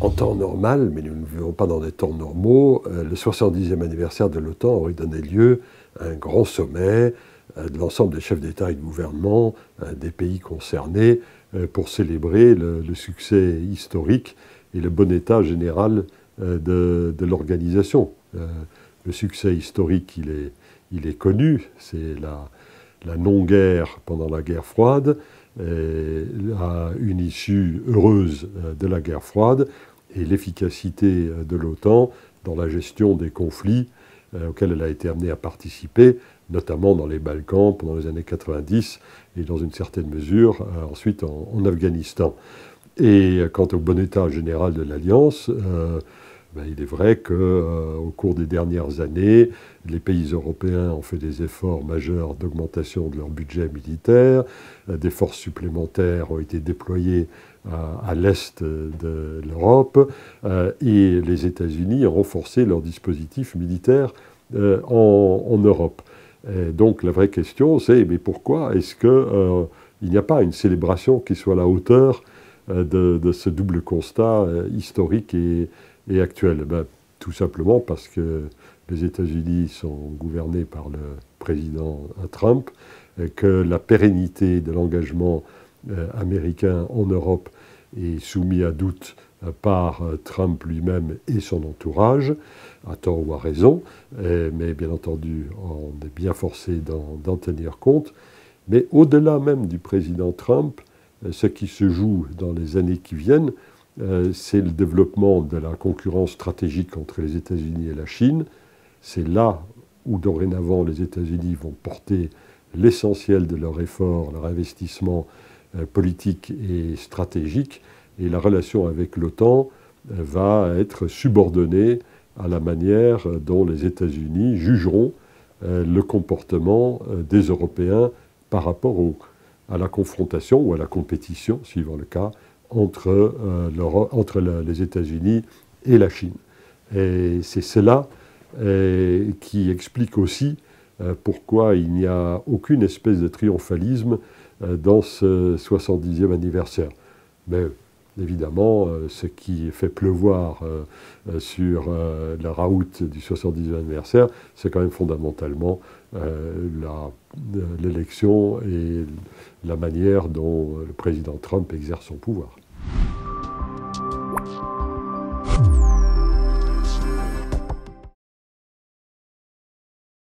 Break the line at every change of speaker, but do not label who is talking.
en temps normal, mais nous ne vivons pas dans des temps normaux, le 70e anniversaire de l'OTAN aurait donné lieu à un grand sommet de l'ensemble des chefs d'État et de gouvernement des pays concernés pour célébrer le succès historique et le bon état général de l'organisation. Le succès historique, il est connu, c'est la non-guerre pendant la guerre froide, une issue heureuse de la guerre froide et l'efficacité de l'OTAN dans la gestion des conflits auxquels elle a été amenée à participer, notamment dans les Balkans pendant les années 90 et dans une certaine mesure ensuite en Afghanistan. Et quant au bon état général de l'Alliance, il est vrai qu'au cours des dernières années, les pays européens ont fait des efforts majeurs d'augmentation de leur budget militaire, des forces supplémentaires ont été déployées à l'est de l'Europe, et les États-Unis ont renforcé leur dispositif militaire en Europe. Et donc la vraie question, c'est mais pourquoi est-ce qu'il n'y a pas une célébration qui soit à la hauteur de ce double constat historique et actuel? Tout simplement parce que les États-Unis sont gouvernés par le président Trump, que la pérennité de l'engagement américain en Europe est soumise à doute par Trump lui-même et son entourage, à tort ou à raison, mais bien entendu, on est bien forcé d'en tenir compte. Mais au-delà même du président Trump, ce qui se joue dans les années qui viennent, c'est le développement de la concurrence stratégique entre les États-Unis et la Chine. C'est là où dorénavant les États-Unis vont porter l'essentiel de leur effort, leur investissement politique et stratégique, et la relation avec l'OTAN va être subordonnée à la manière dont les États-Unis jugeront le comportement des Européens par rapport à la confrontation ou à la compétition, suivant le cas, entre les États-Unis et la Chine. Et c'est cela qui explique aussi pourquoi il n'y a aucune espèce de triomphalisme dans ce 70e anniversaire. Mais évidemment, ce qui fait pleuvoir sur la raout du 70e anniversaire, c'est quand même fondamentalement l'élection et la manière dont le président Trump exerce son pouvoir.